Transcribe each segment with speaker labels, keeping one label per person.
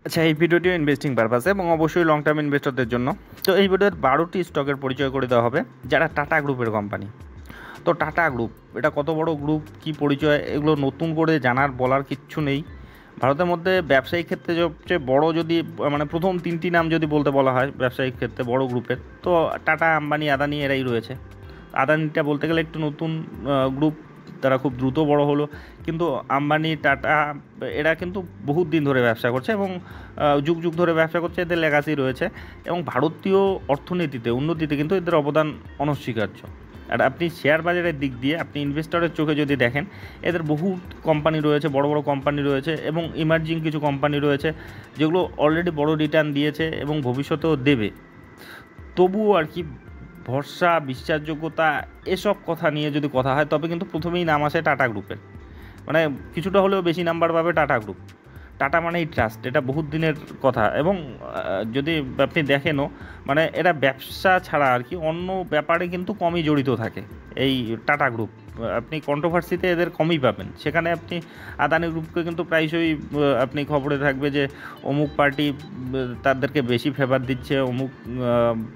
Speaker 1: আচ্ছা, এই ভিডিওটিও ইনভেস্টিং পারপাসে এবং অবশ্যই লং টার্ম ইনভেস্টরদের জন্য। তো এই ভিডিওর 12টি স্টকের পরিচয় করে দেওয়া হবে যারা টাটা গ্রুপের কোম্পানি। তো টাটা গ্রুপ এটা কত বড় গ্রুপ, কি পরিচয়, এগুলো নতুন করে জানার বলার কিচ্ছু নেই। ভারতের মধ্যে ব্যবসায়িক ক্ষেত্রে সবচেয়ে বড় যদি মানে প্রথম 3টি নাম যদি বলতে বলা হয় ব্যবসায়িক ক্ষেত্রে বড় গ্রুপের, তো টাটা, আম্বানি, আদানি এরাই রয়েছে। আদানিটা বলতে গেলে একটু নতুন গ্রুপ, তারা খুব দ্রুত বড় হলো, কিন্তু আম্বানি, টাটা এরা কিন্তু বহুত দিন ধরে ব্যবসা করছে এবং যুগ যুগ ধরে ব্যবসা করছে, এদের লেগাসি রয়েছে এবং ভারতীয় অর্থনীতিতে উন্নতিতে কিন্তু এদের অবদান অনস্বীকার্য। আর আপনি শেয়ার বাজারের দিক দিয়ে আপনি ইনভেস্টরের চোখে যদি দেখেন, এদের বহু কোম্পানি রয়েছে, বড় বড় কোম্পানি রয়েছে এবং ইমার্জিং কিছু কোম্পানি রয়েছে যেগুলো অলরেডি বড় রিটার্ন দিয়েছে এবং ভবিষ্যতেও দেবে। তবুও আর কি ভরসা, বিশ্বাসযোগ্যতা এসব কথা নিয়ে যদি কথা হয় তবে কিন্তু প্রথমেই নাম আসে টাটা গ্রুপের। মানে কিছুটা হলেও বেশি নাম্বার পাবে টাটা গ্রুপ। টাটা মানেই ট্রাস্ট, এটা বহুত দিনের কথা। এবং যদি আপনি দেখেনও, মানে এরা ব্যবসা ছাড়া আর কি অন্য ব্যাপারে কিন্তু কমই জড়িত থাকে এই টাটা গ্রুপ। আপনি কন্ট্রোভার্সিতে এদের কমই পাবেন। সেখানে আপনি আদানি গ্রুপকে কিন্তু প্রায়শই আপনি খবরে থাকবে যে অমুক পার্টি তাদেরকে বেশি ফেভার দিচ্ছে, অমুক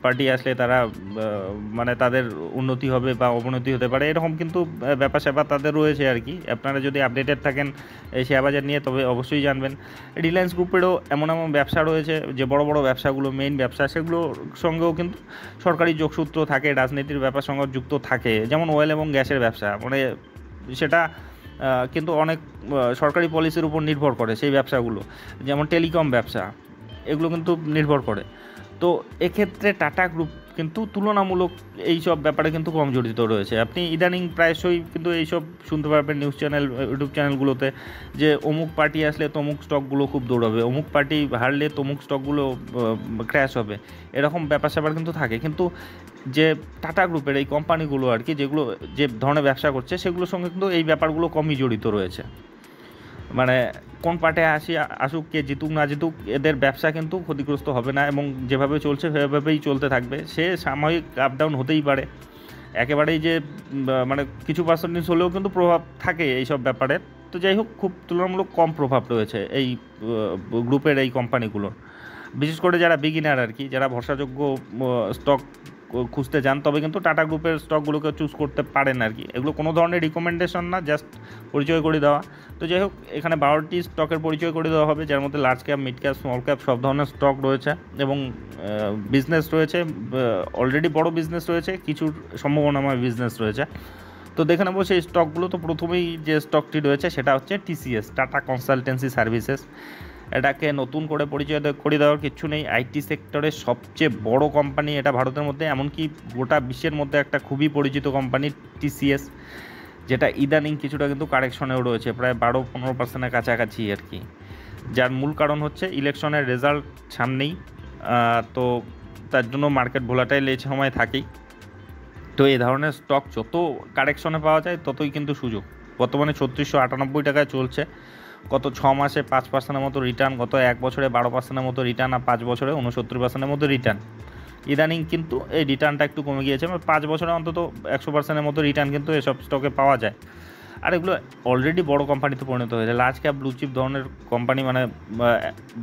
Speaker 1: পার্টি আসলে তারা মানে তাদের উন্নতি হবে বা অবনতি হতে পারে, এরকম কিন্তু ব্যাপার স্যাপার তাদের রয়েছে আর কি। আপনারা যদি আপডেটেড থাকেন এই শেয়ার বাজার নিয়ে তবে অবশ্যই জানবেন। রিলায়েন্স গ্রুপেরও এমন এমন ব্যবসা রয়েছে যে বড় বড় ব্যবসাগুলো, মেইন ব্যবসা, সেগুলোর সঙ্গেও কিন্তু সরকারি যোগসূত্র থাকে, রাজনীতির ব্যাপার সঙ্গে যুক্ত থাকে। যেমন অয়েল এবং গ্যাসের ব্যবসা, মানে সেটা কিন্তু অনেক সরকারি পলিসির উপর নির্ভর করে সেই ব্যবসাগুলো। যেমন টেলিকম ব্যবসা, এগুলো কিন্তু নির্ভর করে। তো এক্ষেত্রে টাটা গ্রুপ কিন্তু তুলনামূলক এইসব ব্যাপারে কিন্তু কম জড়িত রয়েছে। আপনি ইদানিং প্রায়শই কিন্তু এইসব শুনতে পারবেন নিউজ চ্যানেল, ইউটিউব চ্যানেলগুলোতে, যে অমুক পার্টি আসলে তমুক স্টকগুলো খুব দৌড়াবে, অমুক পার্টি হারলে তমুক স্টকগুলো ক্র্যাশ হবে, এরকম ব্যাপার স্যাপার কিন্তু থাকে। কিন্তু যে টাটা গ্রুপের এই কোম্পানিগুলো আর কি, যেগুলো যে ধরনের ব্যবসা করছে সেগুলোর সঙ্গে কিন্তু এই ব্যাপারগুলো কমই জড়িত রয়েছে। মানে কোন পার্টে আসুক, কে জিতুক না জিতুক, এদের ব্যবসা কিন্তু ক্ষতিগ্রস্ত হবে না এবং যেভাবে চলছে সেভাবেই চলতে থাকবে। সে সাময়িক আপ ডাউন হতেই পারে, একেবারেই যে মানে কিছু পার্সেন্টেজ হলেও কিন্তু প্রভাব থাকে এইসব ব্যাপারে। তো যাই হোক, খুব তুলনামূলক কম প্রভাব রয়েছে এই গ্রুপের এই কোম্পানিগুলোর। বিশেষ করে যারা বিগিনার আর কি, যারা ভরসাযোগ্য স্টক খুঁজতে যান, তবে কিন্তু টাটা গ্রুপের স্টকগুলোকে চুজ করতে পারেন আর কি। এগুলো কোনো ধরনের রিকমেন্ডেশন না, জাস্ট পরিচয় করে দেওয়া। তো যাই হোক, এখানে 12টি স্টকের পরিচয় করে দেওয়া হবে, যার মধ্যে large cap, mid cap, small cap সব ধরনের স্টক রয়েছে এবং বিজনেস রয়েছে, অলরেডি বড় বিজনেস রয়েছে, কিছু সম্ভাবনাময় বিজনেস রয়েছে। তো দেখে নেবো সেই স্টকগুলো। তো প্রথমেই যে স্টকটি রয়েছে সেটা হচ্ছে টিসিএস, টাটা কনসালটেন্সি সার্ভিসেস। এটাকে নতুন করে পরিচয় করে দেওয়ার কিছু নেই, আইটি সেক্টরের সবচেয়ে বড় কোম্পানি এটা ভারতের মধ্যে, এমনকি গোটা বিশ্বের মধ্যে একটা খুবই পরিচিত কোম্পানি টিসিএস, যেটা ইদানিং কিছুটা কিন্তু কারেকশনেও রয়েছে, প্রায় 12-15% কাছাকাছি আর কি। যার মূল কারণ হচ্ছে ইলেকশনের রেজাল্ট সামনেই, তো তার জন্য মার্কেট ভোলাটাইল এই সময় থাকেই। তো এই ধরনের স্টক যত কারেকশনে পাওয়া যায় ততই কিন্তু সুযোগ। বর্তমানে 3698 টাকায় চলছে। গত 6 মাসে 5%-এর মতো রিটার্ন, গত 1 বছরে 12%-এর মতো রিটার্ন, আর 5 বছরে 69%-এর মতো রিটার্ন। ইদানিং কিন্তু এই রিটার্নটা একটু কমে গিয়েছে, 5 বছরে অন্তত 100%-এর মতো রিটার্ন কিন্তু এসব স্টকে পাওয়া যায়। আর এগুলো অলরেডি বড় কোম্পানিতে পরিণত হয়েছে, লার্জ ক্যাপ ব্লু চিপ ধরনের কোম্পানি, মানে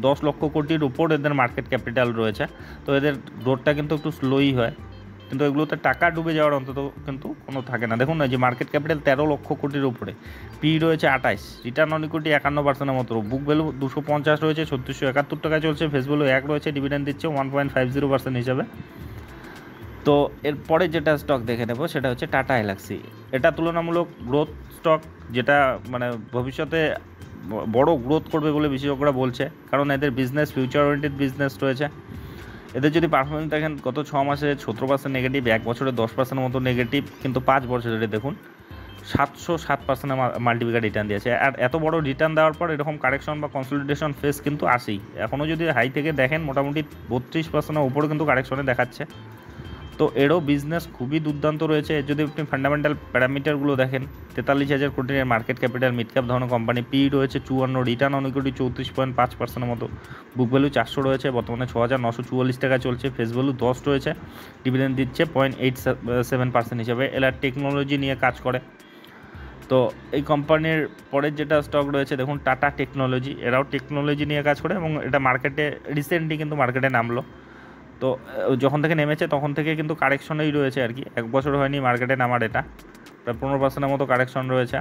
Speaker 1: 10 লক্ষ কোটির উপর এদের মার্কেট ক্যাপিটাল রয়েছে। তো এদের গ্রোথটা কিন্তু একটু স্লোই হয়, কিন্তু এগুলোতে টাকা ডুবে যাওয়ার অন্তত কিন্তু কোনো থাকে না। দেখুন না, যে মার্কেট ক্যাপিটাল 13 লক্ষ কোটির উপরে, পি রয়েছে 28, রিটার্ন অন ইকুইটি 51%-এর মতো, বুক ভ্যালু 250 রয়েছে, 3671 টাকায় চলছে, ফেস ভ্যালু 1 রয়েছে, ডিভিডেন্ড দিচ্ছে 1.50% হিসাবে। তো এরপরে যেটা স্টক দেখে নেব সেটা হচ্ছে টাটা এলাক্সি। এটা তুলনামূলক গ্রোথ স্টক, যেটা মানে ভবিষ্যতে বড় গ্রোথ করবে বলে বিশেষজ্ঞরা বলছে, কারণ এদের বিজনেস ফিউচার ওরিয়েন্টেড বিজনেস রয়েছে। এদের যদি পারফরমেন্স দেখেন, গত 6 মাসে 17% নেগেটিভ, 1 বছরে 10%-এর মতো নেগেটিভ, কিন্তু 5 বছরে দেখুন 707% মাল্টিপ্লিকার রিটার্ন দিয়েছে। আর এত বড় রিটার্ন দেওয়ার পর এরকম কারেকশন বা কনসলিডেশন ফেস কিন্তু আসেই। এখনও যদি হাই থেকে দেখেন, মোটামুটি 32%-এর উপরে কিন্তু কারেকশনে দেখাচ্ছে। তো এরও বিজনেস খুবই দুর্দান্ত রয়েছে। যদি আপনি ফান্ডামেন্টাল প্যারামিটারগুলো দেখেন, 43,000 কোটির মার্কেট ক্যাপিটাল, মিড ক্যাপ ধরনের কোম্পানি, পি রয়েছে 54, রিটার্ন অন ইকুইটি 34.5%-এর মতো, বুক ভ্যালু 400 রয়েছে, বর্তমানে 6,944 টাকা চলছে, ফেস ভ্যালু 10 রয়েছে, ডিভিডেন্ড দিচ্ছে 0.87% হিসাবে। এরা টেকনোলজি নিয়ে কাজ করে। তো এই কোম্পানির পরের যেটা স্টক রয়েছে দেখুন টাটা টেকনোলজি, এরাও টেকনোলজি নিয়ে কাজ করে এবং এটা মার্কেটে রিসেন্টলি কিন্তু মার্কেটে নামলো। তো যখন থেকে নেমেছে তখন থেকে কিন্তু কারেকশনেই রয়েছে আর কি, 1 বছর হয়নি মার্কেটে নামার, এটা প্রায় 15%-এর মতো কারেকশন রয়েছে।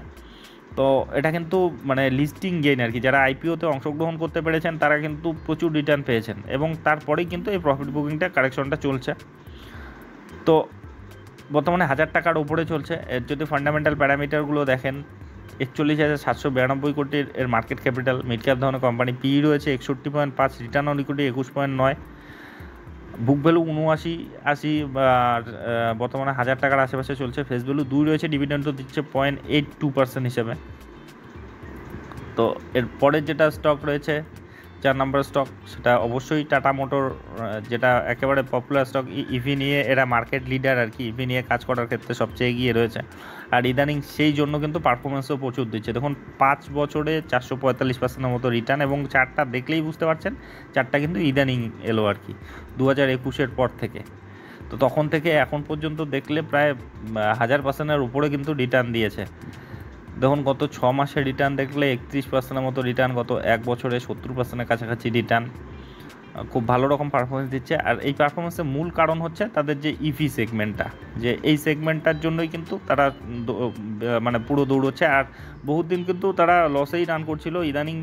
Speaker 1: তো এটা কিন্তু মানে লিস্টিং গেইন আর কি, যারা আইপিওতে অংশগ্রহণ করতে পেরেছেন তারা কিন্তু প্রচুর রিটার্ন পেয়েছেন এবং তারপরেই কিন্তু এই প্রফিট বুকিংটা কারেকশনটা চলছে। তো বর্তমানে 1000 টাকার উপরে চলছে। এর যদি ফান্ডামেন্টাল প্যারামিটারগুলো দেখেন, 41,792 কোটির এর মার্কেট ক্যাপিটাল, মিড ক্যাপ ধরনের কোম্পানি, পি রয়েছে 61.5, return on equity 21.9, book value 79-80 বা বর্তমানে 1000 টাকার আশেপাশে চলছে। ফেস ভ্যালু 2 রয়েছে, ডিভিডেন্ডও দিচ্ছে 0.82% হিসেবে। তো এর পরের যেটা স্টক রয়েছে 4 নম্বর স্টক, সেটা অবশ্যই টাটা মোটর, যেটা একেবারে পপুলার স্টক। ইভি নিয়ে এরা মার্কেট লিডার আর কি, ইভি নিয়ে কাজ করার ক্ষেত্রে সবচেয়ে এগিয়ে রয়েছে। আর ইদানিং সেই জন্য কিন্তু পারফরমেন্সও প্রচুর দিচ্ছে। দেখুন 5 বছরে 445%-এর মতো রিটার্ন, এবং চারটা দেখলেই বুঝতে পারছেন চারটা কিন্তু ইদানিং এলো আর কি, 2021-এর পর থেকে। তো তখন থেকে এখন পর্যন্ত দেখলে প্রায় 1000%-এর উপরে কিন্তু রিটার্ন দিয়েছে। দেখুন গত 6 মাসের রিটার্ন দেখলে 31%-এর মতো রিটার্ন, গত 1 বছরে 70%-এর কাছাকাছি রিটার্ন, খুব ভালো রকম পারফরমেন্স দিচ্ছে। আর এই পারফরমেন্সের মূল কারণ হচ্ছে তাদের যে ইভি সেগমেন্টটা, যে এই সেগমেন্টটার জন্যই কিন্তু তারা মানে পুরো দৌড়চ্ছে। আর বহুত দিন কিন্তু তারা লসেই রান করছিল, ইদানিং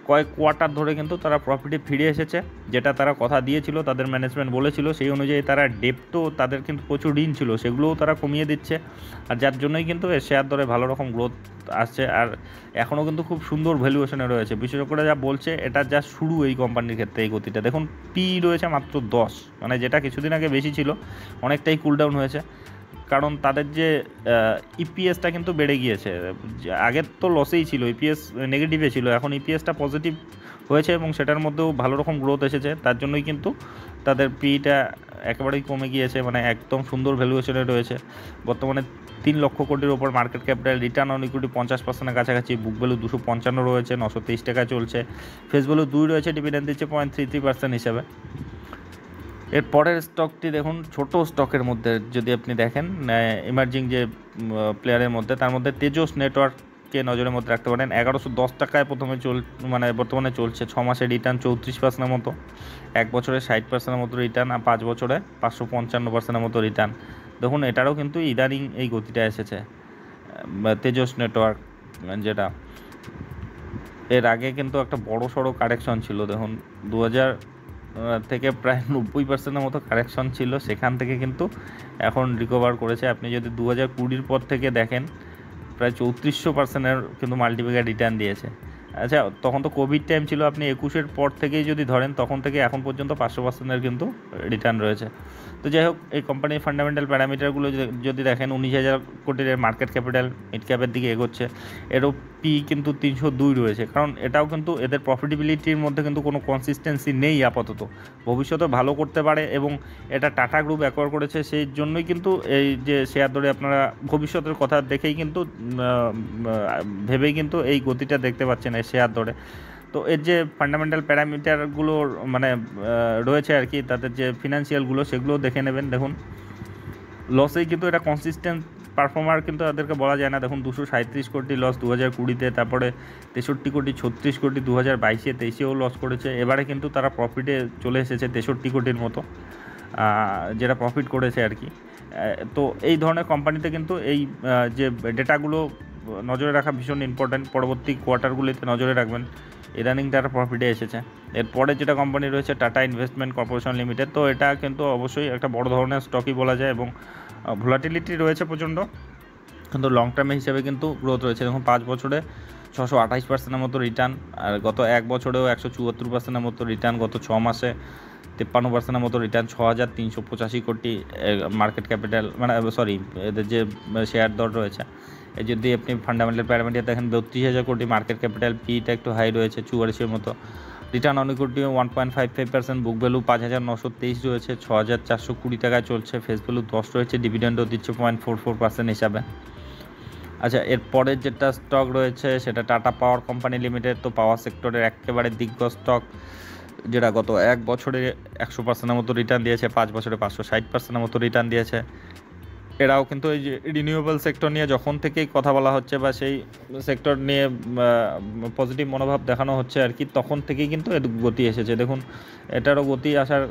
Speaker 1: কয়েক কোয়ার্টার ধরে কিন্তু তারা প্রফিটে ফিরে এসেছে, যেটা তারা কথা দিয়েছিল, তাদের ম্যানেজমেন্ট বলেছিল সেই অনুযায়ী তারা ডেপ্টও, তাদের কিন্তু প্রচুর ঋণ ছিল, সেগুলোও তারা কমিয়ে দিচ্ছে। আর যার জন্যই কিন্তু এর শেয়ার দরে ভালো রকম গ্রোথ আসছে। আর এখনও কিন্তু খুব সুন্দর ভ্যালুয়েশনে রয়েছে। বিশেষজ্ঞরা যা বলছে এটা যা শুরু এই কোম্পানির ক্ষেত্রে এই গতিটা। দেখুন পি রয়েছে মাত্র 10, মানে যেটা কিছুদিন আগে বেশি ছিল, অনেকটাই কুল ডাউন হয়েছে। কারণ তাদের যে ইপিএসটা কিন্তু বেড়ে গিয়েছে, আগের তো লসেই ছিল, ইপিএস নেগেটিভে ছিল, এখন ইপিএসটা পজিটিভ হয়েছে এবং সেটার মধ্যেও ভালো রকম গ্রোথ এসেছে। তার জন্যই কিন্তু তাদের পিটা একেবারেই কমে গিয়েছে, মানে একদম সুন্দর ভ্যালুয়েশনে রয়েছে। বর্তমানে 3 লক্ষ কোটির ওপর market capital, return on equity 50%-এর কাছাকাছি, বুক ভ্যালু 255 রয়েছে, 923 টাকা চলছে। ফেস ভ্যালু 2 রয়েছে, ডিভিডেন্ড দিচ্ছে 0.33% হিসাবে। এর পরের স্টকটি দেখুন, ছোট স্টকের মধ্যে যদি আপনি দেখেন ইমার্জিং যে প্লেয়ারের মধ্যে, তার মধ্যে তেজস নেটওয়ার্ককে নজরের মধ্যে রাখতে পারেন। 1110 টাকায় প্রথমে মানে বর্তমানে চলছে, 6 মাসে রিটার্ন 34%-এর মতো, 1 বছরে 60%-এর মতো রিটার্ন, আর 5 বছরে 555%-এর মতো রিটার্ন। দেখুন এটারও কিন্তু ইদানিং এই গতিটা এসেছে তেজস নেটওয়ার্ক, যেটা এর আগে কিন্তু একটা বড় সড়ো কারেকশন ছিল। দেখুন 2000 থেকে প্রায় 90%-এর মতো কারেকশন ছিল, সেখান থেকে কিন্তু এখন রিকভার করেছে। আপনি যদি 2020-র পর থেকে দেখেন, প্রায় 3400%-এর কিন্তু মাল্টিপ্যাকার রিটার্ন দিয়েছে। আচ্ছা, তখন তো কোভিড টাইম ছিল, আপনি 21-এর পর থেকেই যদি ধরেন, তখন থেকে এখন পর্যন্ত 500%-এর কিন্তু রিটার্ন রয়েছে। তো যাই হোক, এই কোম্পানির ফান্ডামেন্টাল প্যারামিটারগুলো যদি দেখেন, 19,000 কোটির মার্কেট ক্যাপিটাল, মিড ক্যাপের দিকে এগোচ্ছে, এরও পি কিন্তু 302 রয়েছে। কারণ এটাও কিন্তু এদের প্রফিটেবিলিটির মধ্যে কিন্তু কোনো কনসিস্টেন্সি নেই আপাতত, ভবিষ্যতে ভালো করতে পারে। এবং এটা টাটা গ্রুপ অ্যাকোয়ার করেছে, সেই জন্যই কিন্তু এই যে শেয়ার দরে আপনারা ভবিষ্যতের কথা দেখেই কিন্তু ভেবেই কিন্তু এই গতিটা দেখতে পাচ্ছেন এই শেয়ার দরে। তো এর যে ফান্ডামেন্টাল প্যারামিটারগুলো মানে রয়েছে আর কি, তাদের যে ফিনান্সিয়ালগুলো, সেগুলোও দেখে নেবেন। দেখুন লসেই কিন্তু এটা কনসিস্টেন্ট পারফর্মার কিন্তু তাদেরকে বলা যায় না। দেখুন 237 কোটি লস 2020-তে, তারপরে 63 কোটি, 36 কোটি 2022-এ, 23-এও লস করেছে। এবারে কিন্তু তারা প্রফিটে চলে এসেছে 63 কোটির মতো, যেটা প্রফিট করেছে আর কি। তো এই ধরনের কোম্পানিতে কিন্তু এই যে ডেটাগুলো নজরে রাখা ভীষণ ইম্পর্ট্যান্ট, পরবর্তী কোয়ার্টারগুলিতে নজরে রাখবেন। ইদানিং তারা প্রফিটে এসেছে। এরপরে যেটা কোম্পানি রয়েছে টাটা ইনভেস্টমেন্ট কর্পোরেশন লিমিটেড, তো এটা কিন্তু অবশ্যই একটা বড় ধরনের স্টকই বলা যায়, এবং ভোলাটিলিটি রয়েছে প্রচণ্ড, কিন্তু লং টার্মে হিসেবে কিন্তু গ্রোথ রয়েছে। দেখুন 5 বছরে 628%-এর মতো রিটার্ন, আর গত 1 বছরেও 174%-এর মতো রিটার্ন, গত 6 মাসে 53%-এর মতো রিটার্ন, 6,385 কোটি মার্কেট ক্যাপিটাল, মানে সরি এদের যে শেয়ার দর রয়েছে। এই যদি আপনি ফান্ডামেন্টাল প্যারামিটার দেখেন, 32,000 কোটি মার্কেট ক্যাপিটাল, পিটা একটু হাই রয়েছে 44-এর মতো, return on equity 1.55%, book value 5,923 রয়েছে, 6,420 টাকায় চলছে, ফেস ভ্যালু 10 রয়েছে, ডিভিডেন্ডও দিচ্ছে 0.44% হিসাবে। আচ্ছা, এরপরের যেটা স্টক রয়েছে সেটা টাটা পাওয়ার কোম্পানি লিমিটেড। তো পাওয়ার সেক্টরের একেবারে দিগ্গজ স্টক, যেটা গত 1 বছরে 100%-এর মতো রিটার্ন দিয়েছে, 5 বছরে 560%-এর মতো রিটার্ন দিয়েছে। এরাও কিন্তু এই যে রিনিউয়েবল সেক্টর নিয়ে যখন থেকেই কথা বলা হচ্ছে বা সেই সেক্টর নিয়ে পজিটিভ মনোভাব দেখানো হচ্ছে আর কি, তখন থেকেই কিন্তু এর গতি এসেছে। দেখুন এটারও গতি আসার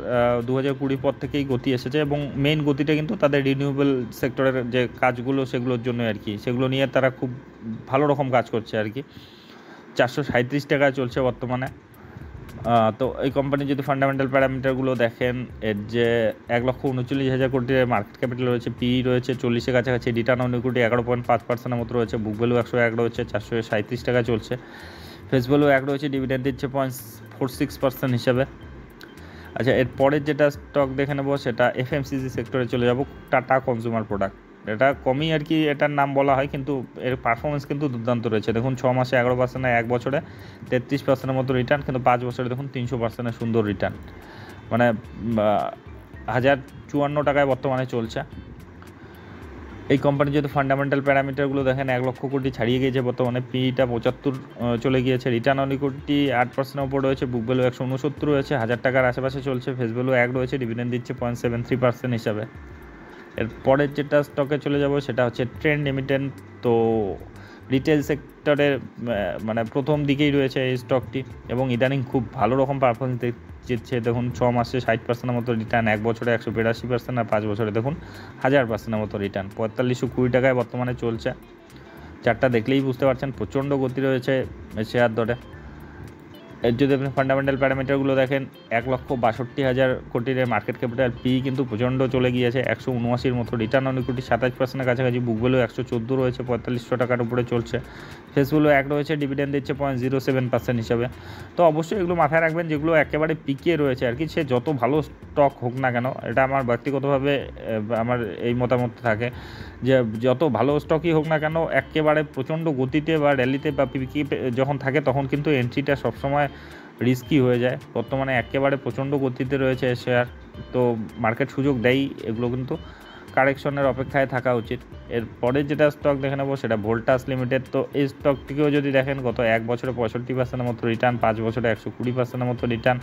Speaker 1: 2020 পর থেকেই গতি এসেছে, এবং মেইন গতিটা কিন্তু তাদের রিনিউয়েবল সেক্টরের যে কাজগুলো সেগুলোর জন্য আর কি, সেগুলো নিয়ে তারা খুব ভালো রকম কাজ করছে আর কি। 437 টাকায় চলছে বর্তমানে। তো এই কোম্পানির যদি ফান্ডামেন্টাল প্যারামিটারগুলো দেখেন, এর যে 1,39,000 কোটির মার্কেট ক্যাপিটাল রয়েছে, পিই রয়েছে 40-এর কাছাকাছি, রিটার্ন অন ইকুইটি 11.5% মতো রয়েছে, বুক ভ্যালু 101 রয়েছে, 437 টাকা চলছে, ফেস ভ্যালু 1 রয়েছে, ডিভিডেন্ড দিচ্ছে 0.46% হিসাবে। আচ্ছা, এর পরের যেটা স্টক দেখে নেবো সেটা এফএমসিজি সেক্টরে চলে যাব, টাটা কনজিউমার প্রোডাক্ট। এটা কমই আর কি এটার নাম বলা হয়, কিন্তু এর পারফরমেন্স কিন্তু দুর্দান্ত রয়েছে। দেখুন 6 মাসে 11%, 1 বছরে 33%-এর মতো রিটার্ন, কিন্তু 5 বছরে দেখুন 300%-এর সুন্দর রিটার্ন, মানে 1,054 টাকায় বর্তমানে চলছে। এই কোম্পানির যদি ফান্ডামেন্টাল প্যারামিটারগুলো দেখেন, 1 লক্ষ কোটি ছাড়িয়ে গিয়েছে বর্তমানে, পিটা 75 চলে গিয়েছে, রিটার্ন অন ইকুইটি 8%-এর উপর রয়েছে, বুক ভ্যালু 169 রয়েছে, 1,000 টাকার আশেপাশে চলছে, ফেস ভ্যালু 1 রয়েছে, ডিভিডেন্ড দিচ্ছে 0.73% হিসাবে। এর পরের যেটা স্টকে চলে যাব সেটা হচ্ছে ট্রেন্ড লিমিটেড। তো রিটেল সেক্টরের মানে প্রথম দিকেই রয়েছে এই স্টকটি, এবং ইদানিং খুব ভালো রকম পারফরমেন্স দিচ্ছে। দেখুন 6 মাসে 60%-এর মতো রিটার্ন, 1 বছরে 182%, আর 5 বছরে দেখুন 1000%-এর মতো রিটার্ন, 4520 টাকায় বর্তমানে চলছে। চারটা দেখলেই বুঝতে পারছেন প্রচণ্ড গতি রয়েছে শেয়ার দরে। এর যদি আপনি ফান্ডামেন্টাল প্যারামিটারগুলো দেখেন, 1,62,000 কোটির মার্কেট ক্যাপিটাল, পি কিন্তু প্রচণ্ড চলে গিয়েছে, 179-র মতো, রিটার্ন অন ইকুইটি 27%-এর কাছাকাছি, বুক ভ্যালু 114 রয়েছে, 4500 টাকার উপরে চলছে, ফেস ভ্যালু 1 রয়েছে, ডিভিডেন্ড দিচ্ছে 0.07% হিসাবে। তো অবশ্যই এগুলো মাথায় রাখবেন, যেগুলো একেবারে পিকে রয়েছে আর কি, সে যত ভালো স্টক হোক না কেন, এটা আমার ব্যক্তিগতভাবে আমার এই মতামত থাকে যে যত ভালো স্টকই হোক না কেন, একেবারে প্রচণ্ড গতিতে বা র্যালিতে বা পিকে যখন থাকে তখন কিন্তু এন্ট্রিটা সবসময় রিস্কি হয়ে যায়। বর্তমানে একেবারে প্রচণ্ড গতিতে রয়েছে শেয়ার, তো মার্কেট সুযোগ দেয়, এগুলো কিন্তু কারেকশনের অপেক্ষায় থাকা উচিত। এরপরে যেটা স্টক দেখে নেবো সেটা ভোল্টাস লিমিটেড। তো এই স্টকটিকেও যদি দেখেন, গত 1 বছরে 65%-এর মতো রিটার্ন, 5 বছরে 120%-এর মতো রিটার্ন।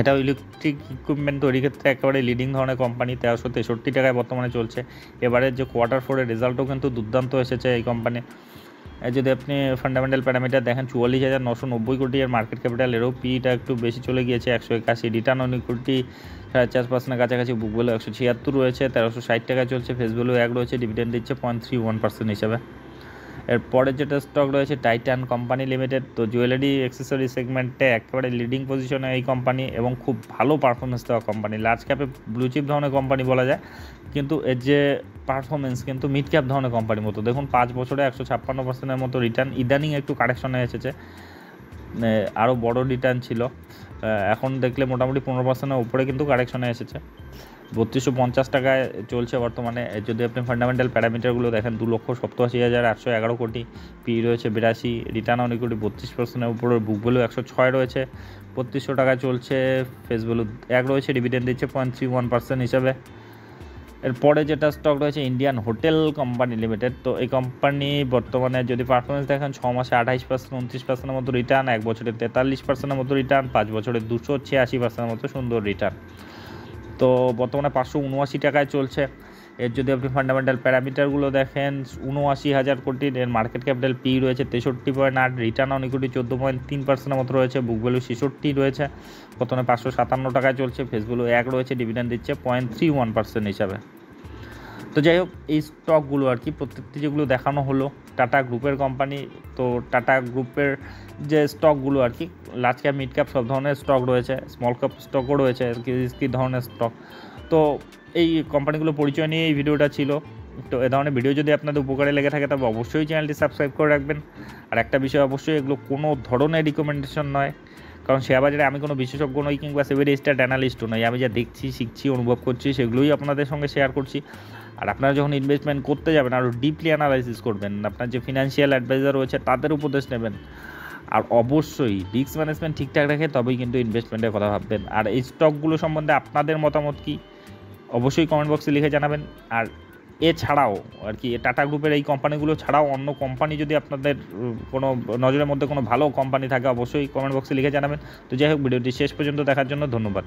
Speaker 1: এটাও ইলেকট্রিক ইকুইপমেন্ট তৈরির ক্ষেত্রে একেবারে লিডিং ধরনের কোম্পানি, 1363 টাকায় বর্তমানে চলছে। এবারের যে Q4-এর রেজাল্টও কিন্তু দুর্দান্ত এসেছে এই কোম্পানি। যদি আপনি ফান্ডামেন্টাল প্যারামিটার দেখেন, 44,990 কোটি এর মার্কেট ক্যাপিটাল, এরও পিটা একটু বেশি চলে গিয়েছে, 181, রিটার্ন অন ইকুইটি 4.5%-এর কাছাকাছি, বুক ভ্যালু 176 রয়েছে, 1360 টাকায় চলছে, ফেস ভ্যালু 1 রয়েছে, ডিভিডেন্ড দিচ্ছে 0.31% হিসাবে। এরপরে যেটা স্টক রয়েছে টাইটান কোম্পানি লিমিটেড। তো জুয়েলারি অ্যাক্সেসরি সেগমেন্টে একেবারে লিডিং পজিশনে এই কোম্পানি, এবং খুব ভালো পারফরমেন্স দেওয়া কোম্পানি, লার্জ ক্যাপে ব্লু চিপ ধরনের কোম্পানি বলা যায়, কিন্তু এর যে পারফরমেন্স কিন্তু মিড ক্যাপ ধরনের কোম্পানির মতো। দেখুন 5 বছরে 156%-এর মতো রিটার্ন, ইদানিং একটু কারেকশনে এসেছে, আরও বড় রিটার্ন ছিল, এখন দেখলে মোটামুটি 15%-এর উপরে কিন্তু কারেকশনে এসেছে। 3250 টাকায় চলছে বর্তমানে। যদি আপনি ফান্ডামেন্টাল প্যারামিটারগুলো দেখেন, 2,87,811 কোটি, পি রয়েছে 82, রিটার্ন অন ইকুইটি 32%-এর উপরে, বুক ভ্যালু 106 রয়েছে, 3200 টাকায় চলছে, ফেস ভ্যালু 1 রয়েছে, ডিভিডেন্ড দিচ্ছে 0.31% হিসাবে। এরপরে যেটা স্টক রয়েছে ইন্ডিয়ান হোটেল কোম্পানি লিমিটেড। তো এই কোম্পানি বর্তমানে যদি পারফরমেন্স দেখেন, 6 মাসে 28%, 29%-এর মতো রিটার্ন, 1 বছরে 43%-এর মতো রিটার্ন, 5 বছরে 286%-এর মতো সুন্দর রিটার্ন। তো বর্তমানে 579 টাকায় চলছে। এর যদি আপনি ফান্ডামেন্টাল প্যারামিটারগুলো দেখেন, 79,000 কোটির এর মার্কেট ক্যাপিটাল, পি রয়েছে 63.8, রিটার্ন অন ইকুইটি 14.3%-এর মতো রয়েছে, বুক ভ্যালু 66 রয়েছে, বর্তমানে 557 টাকায় চলছে, ফেস ভ্যালু 1 রয়েছে, ডিভিডেন্ড দিচ্ছে 0.31% হিসাবে। তো যাই হোক, এই স্টকগুলো আর কি প্রত্যেকটি যেগুলো দেখানো হলো টাটা গ্রুপের কোম্পানি। তো টাটা গ্রুপের যে স্টকগুলো আর কি, লার্জ ক্যাপ, মিড ক্যাপ সব ধরনের স্টক রয়েছে, স্মল ক্যাপ স্টকও রয়েছে আর কি, রিস্কি ধরনের স্টক। তো এই কোম্পানিগুলো পরিচয় নিয়ে এই ভিডিওটা ছিল। তো এ ধরনের ভিডিও যদি আপনাদের উপকারে লেগে থাকে তবে অবশ্যই চ্যানেলটি সাবস্ক্রাইব করে রাখবেন। আর একটা বিষয় অবশ্যই, এগুলো কোনো ধরনের রিকমেন্ডেশন নয়, কারণ শেয়ার বাজারে আমি কোনো বিশেষজ্ঞ নই কিংবা সেভি রেজিস্টার্ড অ্যানালিস্টও নই। আমি যা দেখছি, শিখছি, অনুভব করছি, সেগুলোই আপনাদের সঙ্গে শেয়ার করছি। আর আপনারা যখন ইনভেস্টমেন্ট করতে যাবেন, আরও ডিপলি অ্যানালাইসিস করবেন, আপনার যে ফিনান্সিয়াল অ্যাডভাইজার রয়েছে তাদের উপদেশ নেবেন, আর অবশ্যই রিস্ক ম্যানেজমেন্ট ঠিকঠাক রেখে তবেই কিন্তু ইনভেস্টমেন্টের কথা ভাববেন। আর এই স্টকগুলো সম্বন্ধে আপনাদের মতামত কী অবশ্যই কমেন্ট বক্সে লিখে জানাবেন। আর এছাড়াও আর কি, টাটা গ্রুপের এই কোম্পানিগুলো ছাড়াও অন্য কোম্পানি যদি আপনাদের কোনো নজরের মধ্যে কোনো ভালো কোম্পানি থাকে, অবশ্যই কমেন্ট বক্সে লিখে জানাবেন। তো যাই হোক, ভিডিওটি শেষ পর্যন্ত দেখার জন্য ধন্যবাদ।